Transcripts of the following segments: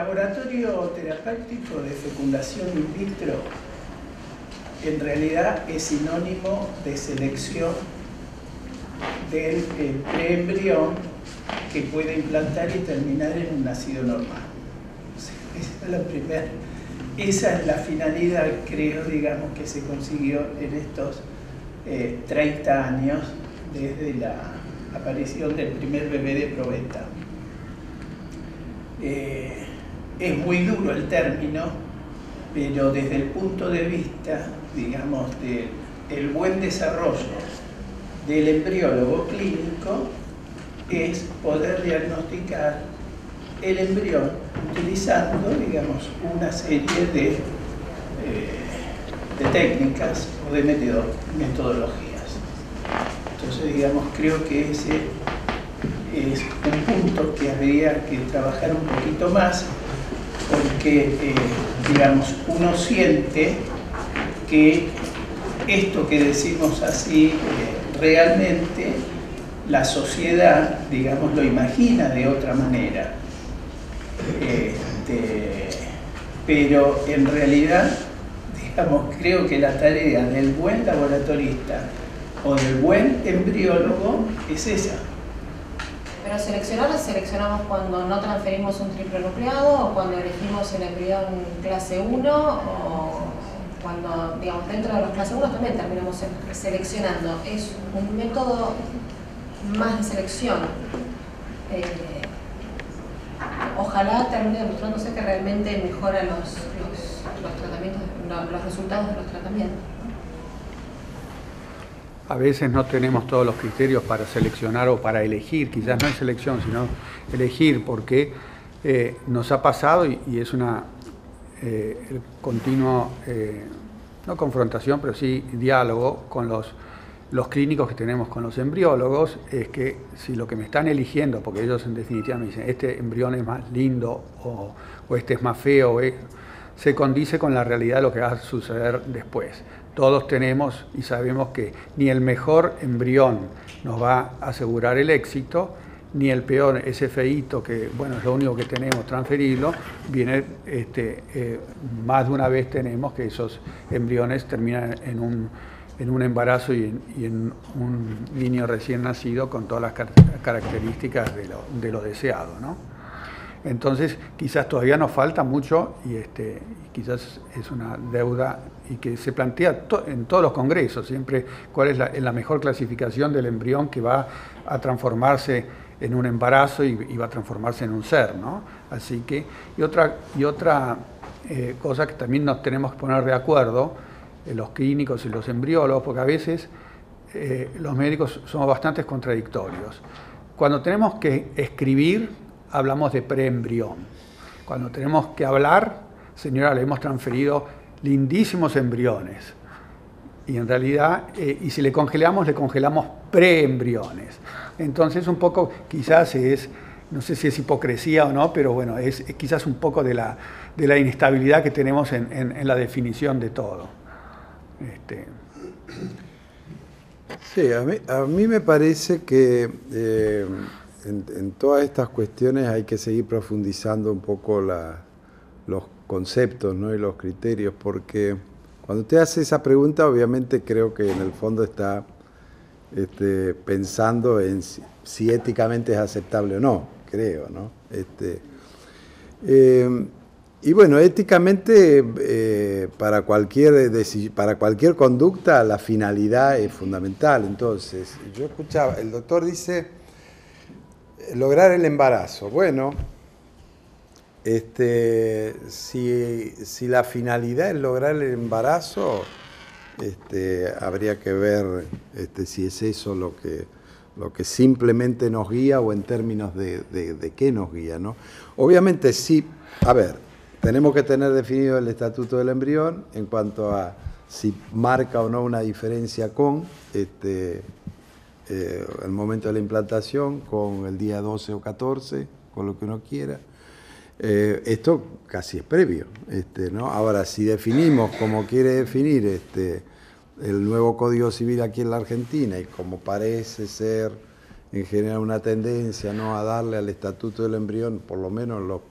laboratorio terapéutico de fecundación in vitro en realidad es sinónimo de selección del preembrión que puede implantar y terminar en un nacido normal. Esa es la finalidad, creo, digamos, que se consiguió en estos 30 años desde la aparición del primer bebé de probeta. Es muy duro el término, pero desde el punto de vista, digamos, del buen desarrollo del embriólogo clínico, es poder diagnosticar el embrión utilizando, digamos, una serie de técnicas o de metodologías. Entonces, digamos, creo que ese es un punto que habría que trabajar un poquito más, porque, digamos, uno siente que esto que decimos así, realmente la sociedad, digamos, lo imagina de otra manera. Pero en realidad, digamos, creo que la tarea del buen laboratorista o del buen embriólogo es esa. Pero seleccionamos cuando no transferimos un triple nucleado, o cuando elegimos el embrión clase 1, o cuando, digamos, dentro de los clase 1 también terminamos seleccionando. Es un método más de selección. Ojalá termine demostrándose que realmente mejora los tratamientos, los resultados de los tratamientos. A veces no tenemos todos los criterios para seleccionar o para elegir, quizás no en selección, sino elegir, porque nos ha pasado y es una continua, no confrontación, pero sí diálogo con los clínicos que tenemos con los embriólogos, es que si lo que me están eligiendo, porque ellos en definitiva me dicen, este embrión es más lindo o este es más feo, se condice con la realidad de lo que va a suceder después. Todos tenemos y sabemos que ni el mejor embrión nos va a asegurar el éxito, ni el peor, ese feíto que, bueno, es lo único que tenemos, transferirlo, viene, más de una vez tenemos que esos embriones terminan en un embarazo y en un niño recién nacido con todas las características de lo deseado, ¿no? Entonces, quizás todavía nos falta mucho y quizás es una deuda y que se plantea en todos los congresos, siempre cuál es la mejor clasificación del embrión que va a transformarse en un embarazo y va a transformarse en un ser, ¿no? Así que, y otra cosa que también nos tenemos que poner de acuerdo, los clínicos y los embriólogos, porque a veces los médicos somos bastante contradictorios. Cuando tenemos que escribir, hablamos de preembrión. Cuando tenemos que hablar, señora, le hemos transferido lindísimos embriones. Y en realidad, y si le congelamos preembriones. Entonces, un poco, quizás no sé si es hipocresía o no, pero bueno, es quizás un poco de la inestabilidad que tenemos en la definición de todo. Sí, a mí me parece que en todas estas cuestiones hay que seguir profundizando un poco los conceptos, ¿no? Y los criterios, porque cuando usted hace esa pregunta, obviamente creo que en el fondo está pensando en si éticamente es aceptable o no, creo, ¿no? Y bueno, éticamente para cualquier conducta la finalidad es fundamental. Entonces, yo escuchaba, el doctor dice lograr el embarazo. Bueno, si la finalidad es lograr el embarazo, habría que ver si es eso lo que simplemente nos guía o en términos de qué nos guía, ¿no? Obviamente sí, a ver, tenemos que tener definido el estatuto del embrión en cuanto a si marca o no una diferencia con el momento de la implantación, con el día 12 o 14, con lo que uno quiera. Esto casi es previo, ¿no? Ahora, si definimos como quiere definir el nuevo Código Civil aquí en la Argentina y como parece ser en general una tendencia, ¿no?, a darle al estatuto del embrión por lo menos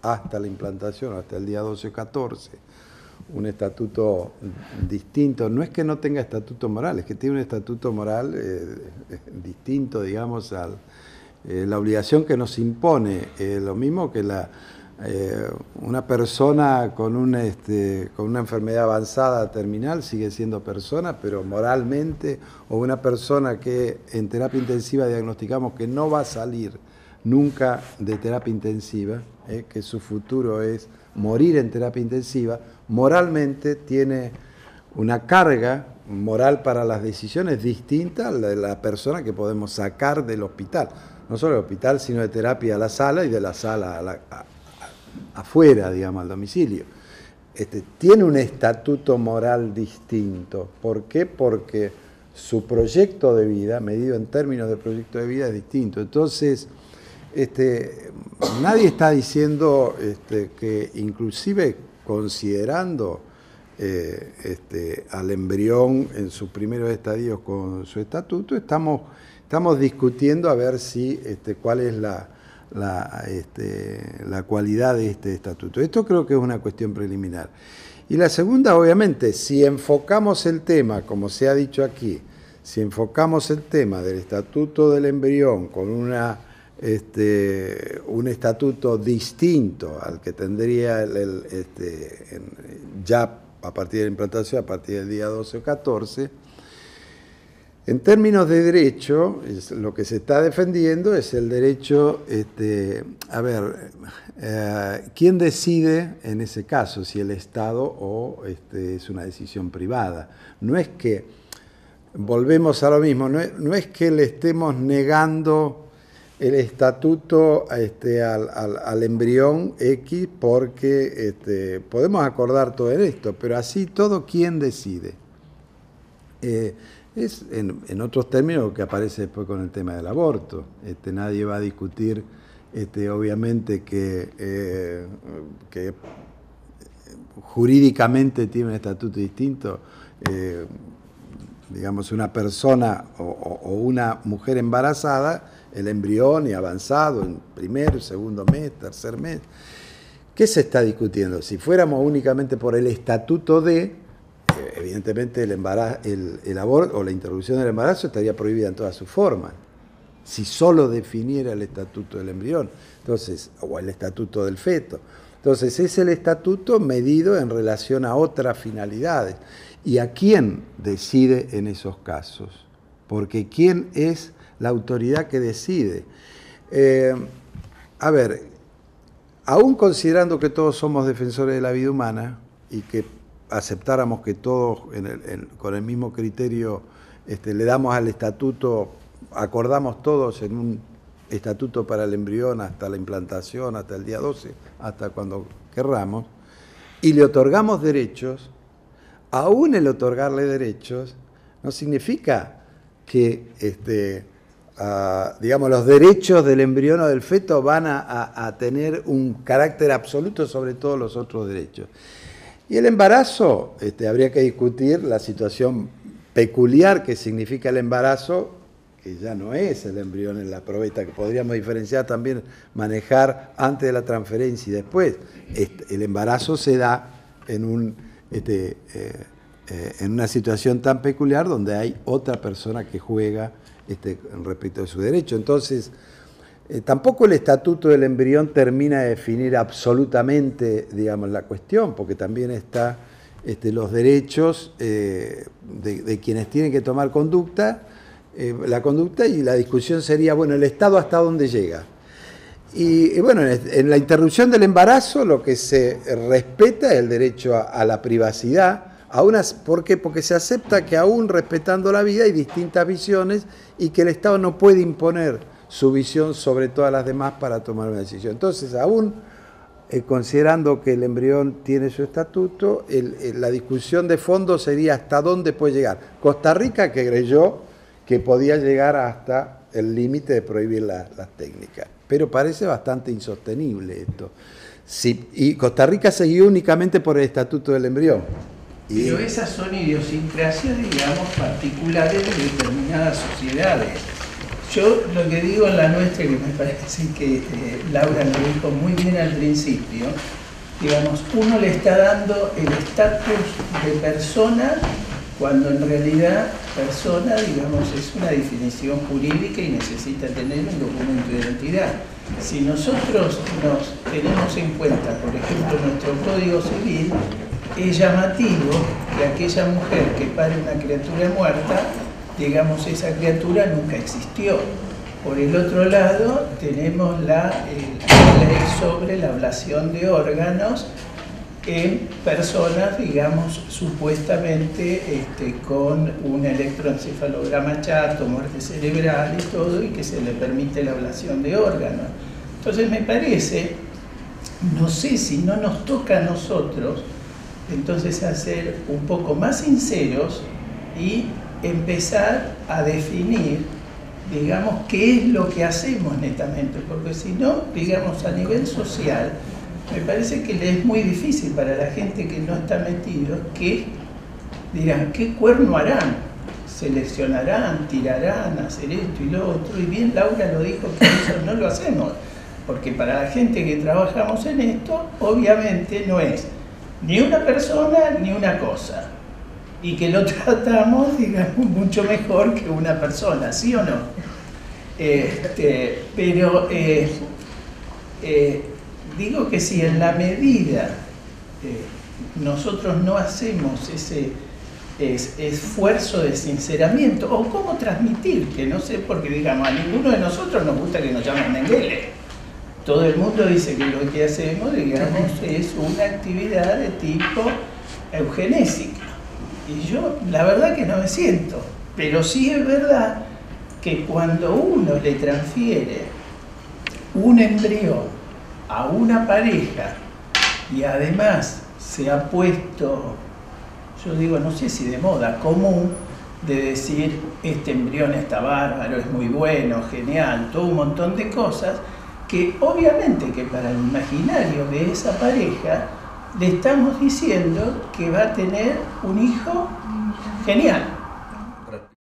hasta la implantación, hasta el día 12 o 14, un estatuto distinto. No es que no tenga estatuto moral, es que tiene un estatuto moral distinto, digamos, a la obligación que nos impone. Lo mismo que una persona con una enfermedad avanzada terminal sigue siendo persona, pero moralmente, o una persona que en terapia intensiva diagnosticamos que no va a salir nunca de terapia intensiva, que su futuro es morir en terapia intensiva, moralmente tiene una carga moral para las decisiones distinta a la de la persona que podemos sacar del hospital. No solo del hospital, sino de terapia a la sala y de la sala afuera, digamos, al domicilio. Tiene un estatuto moral distinto. ¿Por qué? Porque su proyecto de vida, medido en términos de proyecto de vida, es distinto. Entonces, nadie está diciendo que inclusive considerando al embrión en sus primeros estadios con su estatuto, estamos discutiendo a ver si cuál es la cualidad de este estatuto. Esto creo que es una cuestión preliminar. Y la segunda, obviamente, si enfocamos el tema, como se ha dicho aquí, si enfocamos el tema del estatuto del embrión con un estatuto distinto al que tendría ya a partir de la implantación, a partir del día 12 o 14, en términos de derecho, lo que se está defendiendo es el derecho, ¿quién decide en ese caso? Si el Estado o es una decisión privada. No es que, volvemos a lo mismo, no es que le estemos negando el estatuto al embrión X porque podemos acordar todo en esto, pero así todo, ¿quién decide? Es en otros términos lo que aparece después con el tema del aborto. Nadie va a discutir, obviamente, que jurídicamente tiene un estatuto distinto. Digamos, una persona o una mujer embarazada, el embrión y avanzado en primer, segundo mes, tercer mes. ¿Qué se está discutiendo? Si fuéramos únicamente por el estatuto evidentemente el aborto o la interrupción del embarazo estaría prohibida en todas sus formas. Si solo definiera el estatuto del embrión, entonces, o el estatuto del feto. Entonces es el estatuto medido en relación a otras finalidades. ¿Y a quién decide en esos casos? Porque ¿quién es la autoridad que decide? Aún considerando que todos somos defensores de la vida humana y que aceptáramos que todos con el mismo criterio le damos al estatuto, acordamos todos en un estatuto para el embrión hasta la implantación, hasta el día 12, hasta cuando querramos, y le otorgamos derechos, aún el otorgarle derechos no significa que digamos, los derechos del embrión o del feto van a tener un carácter absoluto sobre todos los otros derechos. Y el embarazo, habría que discutir la situación peculiar que significa el embarazo, que ya no es el embrión en la probeta, que podríamos diferenciar también, manejar antes de la transferencia y después. El embarazo se da en una situación tan peculiar donde hay otra persona que juega respecto de su derecho. Entonces, tampoco el estatuto del embrión termina de definir absolutamente, digamos, la cuestión, porque también está los derechos de quienes tienen que tomar conducta, la conducta, y la discusión sería, bueno, el Estado hasta dónde llega. Y bueno, en la interrupción del embarazo lo que se respeta es el derecho a la privacidad. ¿Por qué? Porque se acepta que aún respetando la vida hay distintas visiones y que el Estado no puede imponer su visión sobre todas las demás para tomar una decisión. Entonces, aún considerando que el embrión tiene su estatuto, la discusión de fondo sería hasta dónde puede llegar. Costa Rica, que creyó que podía llegar hasta el límite de prohibir las técnicas, pero parece bastante insostenible esto. Y Costa Rica se guió únicamente por el estatuto del embrión. Pero esas son idiosincrasias, digamos, particulares de determinadas sociedades. Yo lo que digo en la nuestra, que me parece que Laura lo dijo muy bien al principio, digamos, uno le está dando el estatus de persona cuando en realidad persona, digamos, es una definición jurídica y necesita tener un documento de identidad. Si nosotros nos tenemos en cuenta, por ejemplo, nuestro Código Civil, es llamativo que aquella mujer que pare una criatura muerta, digamos, esa criatura nunca existió. Por el otro lado, tenemos la ley sobre la ablación de órganos en personas, digamos, supuestamente con un electroencefalograma chato, muerte cerebral y todo, y que se le permite la ablación de órganos. Entonces me parece, no sé si no nos toca a nosotros, entonces a ser un poco más sinceros y empezar a definir, digamos, qué es lo que hacemos netamente, porque si no, digamos, a nivel social, me parece que le es muy difícil para la gente que no está metido, que dirán, ¿qué cuerno harán? Seleccionarán, tirarán, hacer esto y lo otro, y bien Laura lo dijo que eso no lo hacemos, porque para la gente que trabajamos en esto, obviamente no es ni una persona ni una cosa, y que lo tratamos, digamos, mucho mejor que una persona, ¿sí o no? Pero digo que si en la medida nosotros no hacemos ese esfuerzo de sinceramiento, o cómo transmitir, que no sé, porque digamos, a ninguno de nosotros nos gusta que nos llamen Mengele. Todo el mundo dice que lo que hacemos, digamos, es una actividad de tipo eugenésica. Y yo, la verdad que no me siento, pero sí es verdad que cuando uno le transfiere un embrión a una pareja y además se ha puesto, yo digo, no sé si de moda, común, de decir, este embrión está bárbaro, es muy bueno, genial, todo un montón de cosas, que obviamente que para el imaginario de esa pareja le estamos diciendo que va a tener un hijo genial.